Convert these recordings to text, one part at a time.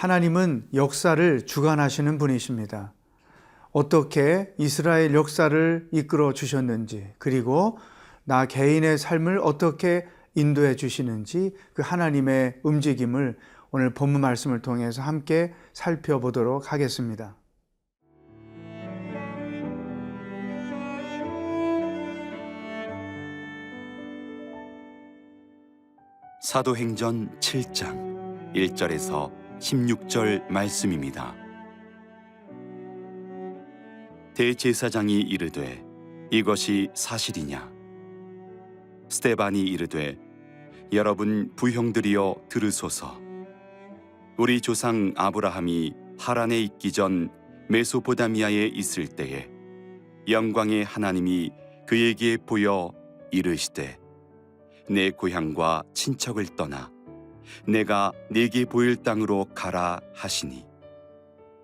하나님은 역사를 주관하시는 분이십니다. 어떻게 이스라엘 역사를 이끌어 주셨는지, 그리고 나 개인의 삶을 어떻게 인도해 주시는지 그 하나님의 움직임을 오늘 본문 말씀을 통해서 함께 살펴보도록 하겠습니다. 사도행전 7장 1절에서 16절 말씀입니다. 대제사장이 이르되 이것이 사실이냐? 스데반이 이르되 여러분 부형들이여 들으소서. 우리 조상 아브라함이 하란에 있기 전 메소포다미아에 있을 때에 영광의 하나님이 그에게 보여 이르시되 내 고향과 친척을 떠나 내가 네게 보일 땅으로 가라 하시니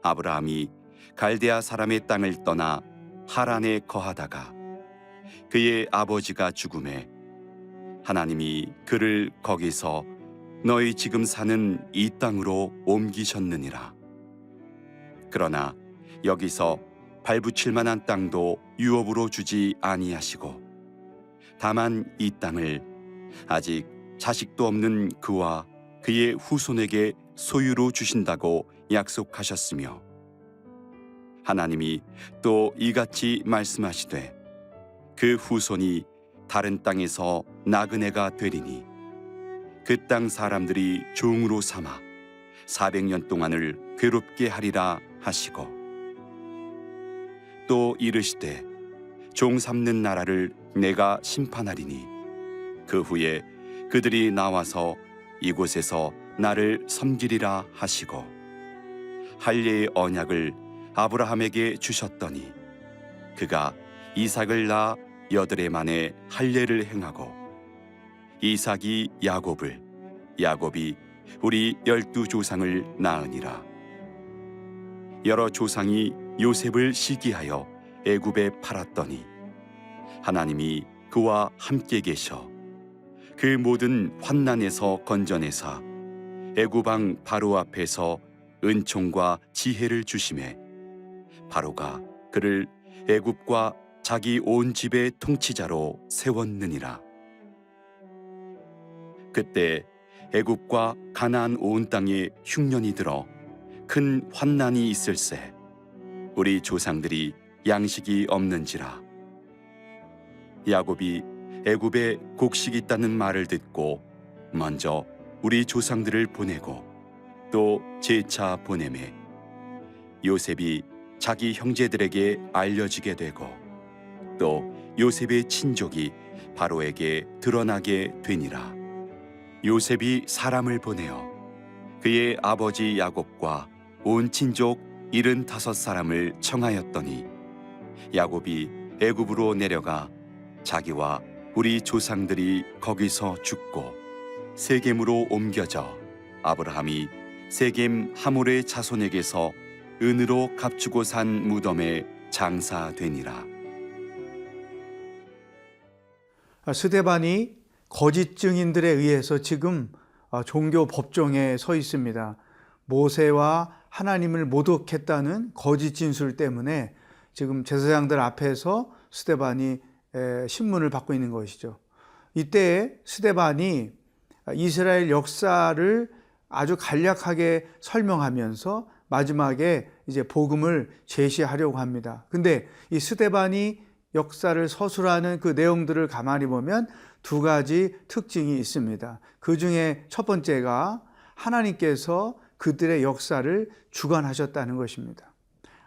아브라함이 갈대아 사람의 땅을 떠나 하란에 거하다가 그의 아버지가 죽음에 하나님이 그를 거기서 너희 지금 사는 이 땅으로 옮기셨느니라. 그러나 여기서 발붙일 만한 땅도 유업으로 주지 아니하시고 다만 이 땅을 아직 자식도 없는 그와 그의 후손에게 소유로 주신다고 약속하셨으며 하나님이 또 이같이 말씀하시되 그 후손이 다른 땅에서 나그네가 되리니 그 땅 사람들이 종으로 삼아 400년 동안을 괴롭게 하리라 하시고 또 이르시되 종 삼는 나라를 내가 심판하리니 그 후에 그들이 나와서 이곳에서 나를 섬기리라 하시고 할례의 언약을 아브라함에게 주셨더니 그가 이삭을 낳아 8해 만에 할례를 행하고 이삭이 야곱을 야곱이 우리 12조상을 낳으니라. 여러 조상이 요셉을 시기하여 애굽에 팔았더니 하나님이 그와 함께 계셔 그 모든 환난에서 건져내사 애굽 왕 바로 앞에서 은총과 지혜를 주심에 바로가 그를 애굽과 자기 온 집의 통치자로 세웠느니라. 그때 애굽과 가나안 온 땅에 흉년이 들어 큰 환난이 있을세 우리 조상들이 양식이 없는지라. 야곱이 애굽에 곡식이 있다는 말을 듣고 먼저 우리 조상들을 보내고 또 재차 보내매 요셉이 자기 형제들에게 알려지게 되고 또 요셉의 친족이 바로에게 드러나게 되니라. 요셉이 사람을 보내어 그의 아버지 야곱과 온 친족 75사람을 청하였더니 야곱이 애굽으로 내려가 자기와 우리 조상들이 거기서 죽고 세겜으로 옮겨져 아브라함이 세겜 하몰의 자손에게서 은으로 값주고 산 무덤에 장사되니라. 스데반이 거짓 증인들에 의해서 지금 종교 법정에 서 있습니다. 모세와 하나님을 모독했다는 거짓 진술 때문에 지금 제사장들 앞에서 스데반이 신문을 받고 있는 것이죠. 이때 스데반이 이스라엘 역사를 아주 간략하게 설명하면서 마지막에 이제 복음을 제시하려고 합니다. 근데 이 스데반이 역사를 서술하는 그 내용들을 가만히 보면 두 가지 특징이 있습니다. 그 중에 첫 번째가 하나님께서 그들의 역사를 주관하셨다는 것입니다.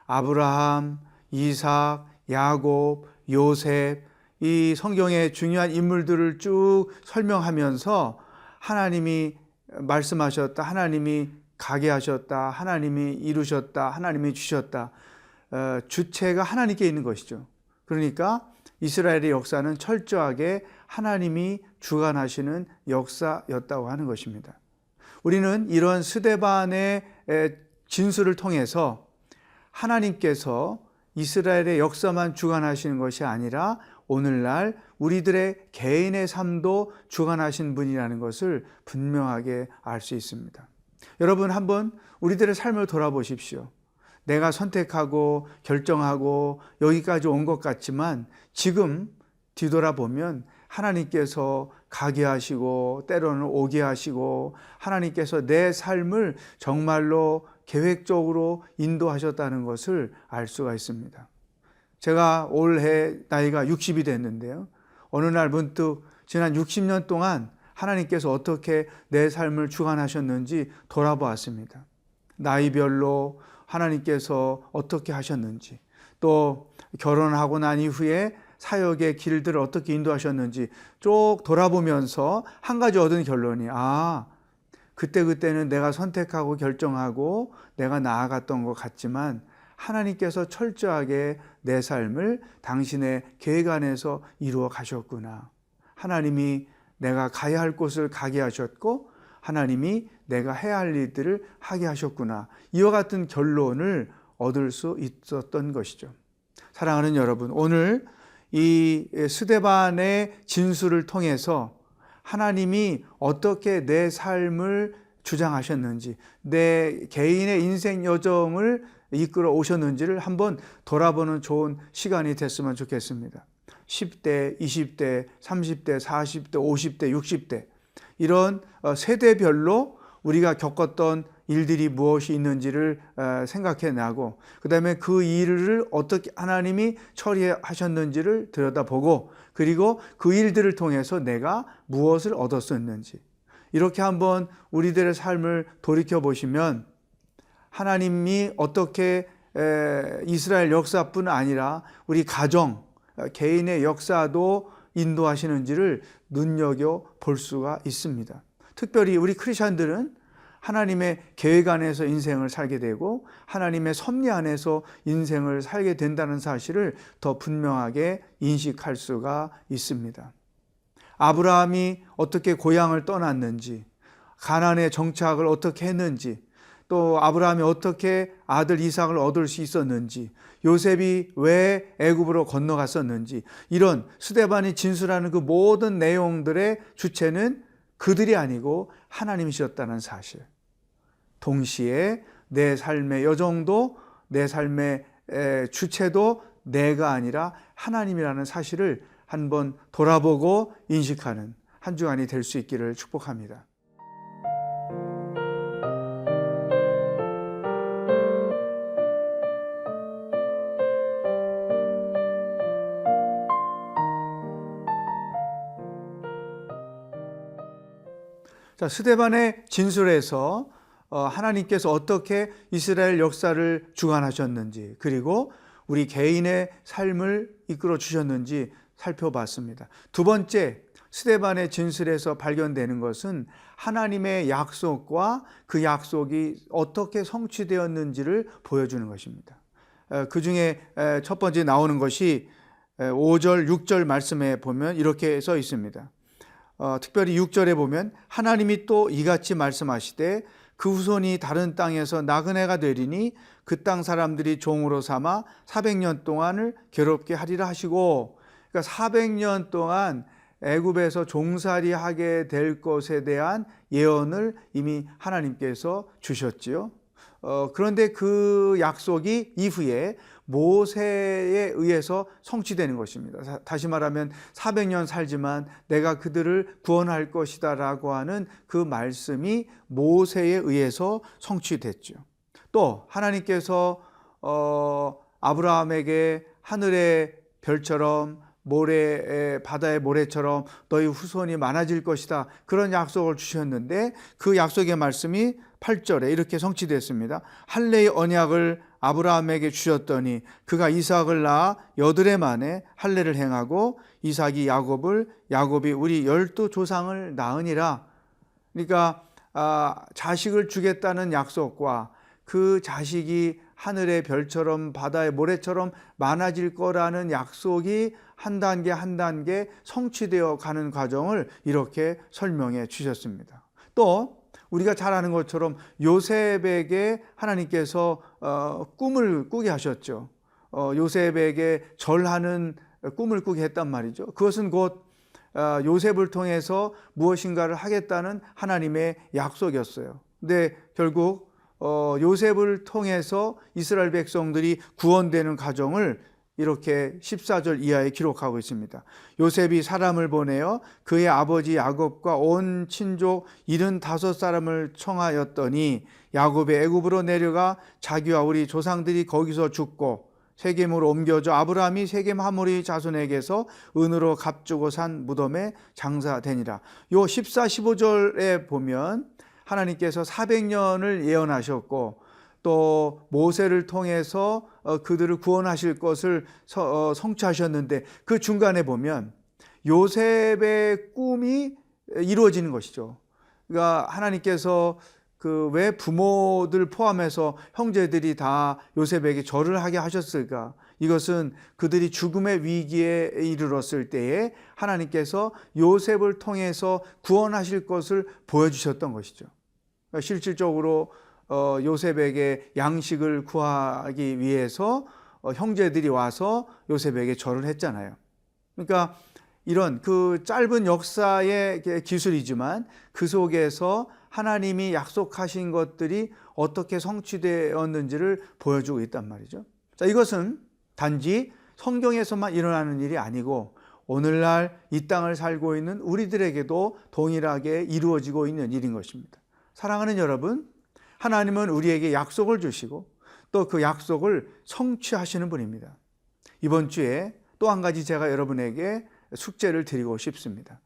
아브라함, 이삭, 야곱, 요셉, 이 성경의 중요한 인물들을 쭉 설명하면서 하나님이 말씀하셨다, 하나님이 가게 하셨다, 하나님이 이루셨다, 하나님이 주셨다. 주체가 하나님께 있는 것이죠. 그러니까 이스라엘의 역사는 철저하게 하나님이 주관하시는 역사였다고 하는 것입니다. 우리는 이런 스데반의 진술을 통해서 하나님께서 이스라엘의 역사만 주관하시는 것이 아니라 오늘날 우리들의 개인의 삶도 주관하신 분이라는 것을 분명하게 알 수 있습니다. 여러분 한번 우리들의 삶을 돌아보십시오. 내가 선택하고 결정하고 여기까지 온 것 같지만 지금 뒤돌아보면 하나님께서 가게 하시고 때로는 오게 하시고 하나님께서 내 삶을 정말로 계획적으로 인도하셨다는 것을 알 수가 있습니다. 제가 올해 나이가 60이 됐는데요. 어느 날 문득 지난 60년 동안 하나님께서 어떻게 내 삶을 주관하셨는지 돌아보았습니다. 나이별로 하나님께서 어떻게 하셨는지, 또 결혼하고 난 이후에 사역의 길들을 어떻게 인도하셨는지 쭉 돌아보면서 한 가지 얻은 결론이 그때는 내가 선택하고 결정하고 내가 나아갔던 것 같지만 하나님께서 철저하게 내 삶을 당신의 계획 안에서 이루어 가셨구나. 하나님이 내가 가야 할 곳을 가게 하셨고 하나님이 내가 해야 할 일들을 하게 하셨구나. 이와 같은 결론을 얻을 수 있었던 것이죠. 사랑하는 여러분, 오늘 이 스데반의 진술을 통해서 하나님이 어떻게 내 삶을 주장하셨는지, 내 개인의 인생 여정을 이끌어 오셨는지를 한번 돌아보는 좋은 시간이 됐으면 좋겠습니다. 10대, 20대, 30대, 40대, 50대, 60대 이런 세대별로 우리가 겪었던 일들이 무엇이 있는지를 생각해 나고 그 다음에 그 일을 어떻게 하나님이 처리하셨는지를 들여다보고 그리고 그 일들을 통해서 내가 무엇을 얻었었는지 이렇게 한번 우리들의 삶을 돌이켜 보시면 하나님이 어떻게 이스라엘 역사뿐 아니라 우리 가정, 개인의 역사도 인도하시는지를 눈여겨볼 수가 있습니다. 특별히 우리 크리스천들은 하나님의 계획 안에서 인생을 살게 되고 하나님의 섭리 안에서 인생을 살게 된다는 사실을 더 분명하게 인식할 수가 있습니다. 아브라함이 어떻게 고향을 떠났는지, 가나안에 정착을 어떻게 했는지, 또 아브라함이 어떻게 아들 이삭을 얻을 수 있었는지, 요셉이 왜 애굽으로 건너갔었는지, 이런 스데반이 진술하는 그 모든 내용들의 주체는 그들이 아니고 하나님이셨다는 사실. 동시에 내 삶의 여정도 내 삶의 주체도 내가 아니라 하나님이라는 사실을 한번 돌아보고 인식하는 한 주간이 될 수 있기를 축복합니다. 자, 스데반의 진술에서 하나님께서 어떻게 이스라엘 역사를 주관하셨는지 그리고 우리 개인의 삶을 이끌어 주셨는지 살펴봤습니다. 두 번째, 스데반의 진술에서 발견되는 것은 하나님의 약속과 그 약속이 어떻게 성취되었는지를 보여주는 것입니다. 그 중에 첫 번째 나오는 것이 5절, 6절 말씀에 보면 이렇게 써 있습니다. 특별히 6절에 보면 하나님이 또 이같이 말씀하시되 그 후손이 다른 땅에서 나그네가 되리니 그 땅 사람들이 종으로 삼아 400년 동안을 괴롭게 하리라 하시고, 그러니까 400년 동안 애굽에서 종살이하게 될 것에 대한 예언을 이미 하나님께서 주셨지요. 그런데 그 약속이 이후에 모세에 의해서 성취되는 것입니다. 다시 말하면 400년 살지만 내가 그들을 구원할 것이다 라고 하는 그 말씀이 모세에 의해서 성취됐죠. 또 하나님께서 아브라함에게 하늘의 별처럼 바다의 모래처럼 너희 후손이 많아질 것이다, 그런 약속을 주셨는데 그 약속의 말씀이 8절에 이렇게 성취됐습니다. 할례의 언약을 아브라함에게 주셨더니 그가 이삭을 낳아 8해 만에 할례를 행하고 이삭이 야곱이 우리 12조상을 낳으니라. 그러니까 자식을 주겠다는 약속과 그 자식이 하늘의 별처럼 바다의 모래처럼 많아질 거라는 약속이 한 단계 한 단계 성취되어 가는 과정을 이렇게 설명해 주셨습니다. 또 우리가 잘 아는 것처럼 요셉에게 하나님께서 꿈을 꾸게 하셨죠. 요셉에게 절하는 꿈을 꾸게 했단 말이죠. 그것은 곧 요셉을 통해서 무엇인가를 하겠다는 하나님의 약속이었어요. 근데 결국 요셉을 통해서 이스라엘 백성들이 구원되는 과정을 이렇게 14절 이하에 기록하고 있습니다. 요셉이 사람을 보내어 그의 아버지 야곱과 온 친족 75사람을 청하였더니 야곱이 애굽으로 내려가 자기와 우리 조상들이 거기서 죽고 세겜으로 옮겨져 아브라함이 세겜 하모리 자손에게서 은으로 값주고 산 무덤에 장사되니라. 요 14, 15절에 보면 하나님께서 400년을 예언하셨고 또 모세를 통해서 그들을 구원하실 것을 성취하셨는데 그 중간에 보면 요셉의 꿈이 이루어지는 것이죠. 그러니까 하나님께서 그 왜 부모들 포함해서 형제들이 다 요셉에게 절을 하게 하셨을까? 이것은 그들이 죽음의 위기에 이르렀을 때에 하나님께서 요셉을 통해서 구원하실 것을 보여주셨던 것이죠. 그러니까 실질적으로 요셉에게 양식을 구하기 위해서 형제들이 와서 요셉에게 절을 했잖아요. 그러니까 이런 그 짧은 역사의 기술이지만 그 속에서 하나님이 약속하신 것들이 어떻게 성취되었는지를 보여주고 있단 말이죠. 자, 이것은 단지 성경에서만 일어나는 일이 아니고 오늘날 이 땅을 살고 있는 우리들에게도 동일하게 이루어지고 있는 일인 것입니다. 사랑하는 여러분, 하나님은 우리에게 약속을 주시고 또 그 약속을 성취하시는 분입니다. 이번 주에 또 한 가지 제가 여러분에게 숙제를 드리고 싶습니다.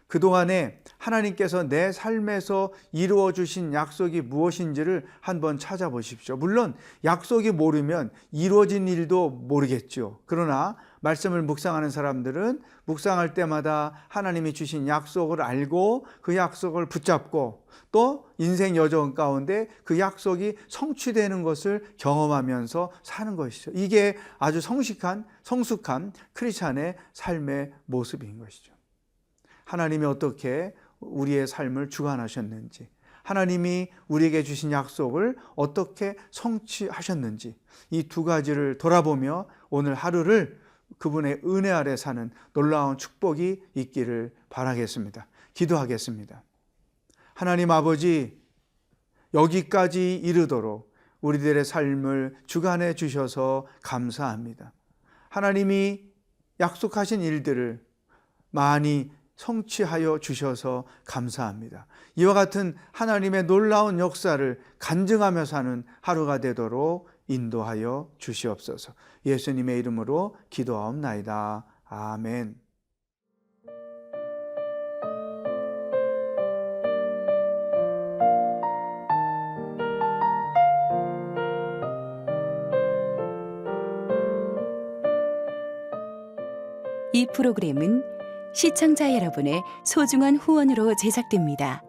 그동안에 하나님께서 내 삶에서 이루어 주신 약속이 무엇인지를 한번 찾아보십시오. 물론 약속이 모르면 이루어진 일도 모르겠죠. 그러나 말씀을 묵상하는 사람들은 묵상할 때마다 하나님이 주신 약속을 알고 그 약속을 붙잡고 또 인생 여정 가운데 그 약속이 성취되는 것을 경험하면서 사는 것이죠. 이게 아주 성숙한 크리스찬의 삶의 모습인 것이죠. 하나님이 어떻게 우리의 삶을 주관하셨는지, 하나님이 우리에게 주신 약속을 어떻게 성취하셨는지 이 두 가지를 돌아보며 오늘 하루를 그분의 은혜 아래 사는 놀라운 축복이 있기를 바라겠습니다. 기도하겠습니다. 하나님 아버지, 여기까지 이르도록 우리들의 삶을 주관해 주셔서 감사합니다. 하나님이 약속하신 일들을 많이 성취하여 주셔서 감사합니다. 이와 같은 하나님의 놀라운 역사를 간증하며 사는 하루가 되도록 인도하여 주시옵소서. 예수님의 이름으로 기도하옵나이다. 아멘. 이 프로그램은 시청자 여러분의 소중한 후원으로 제작됩니다.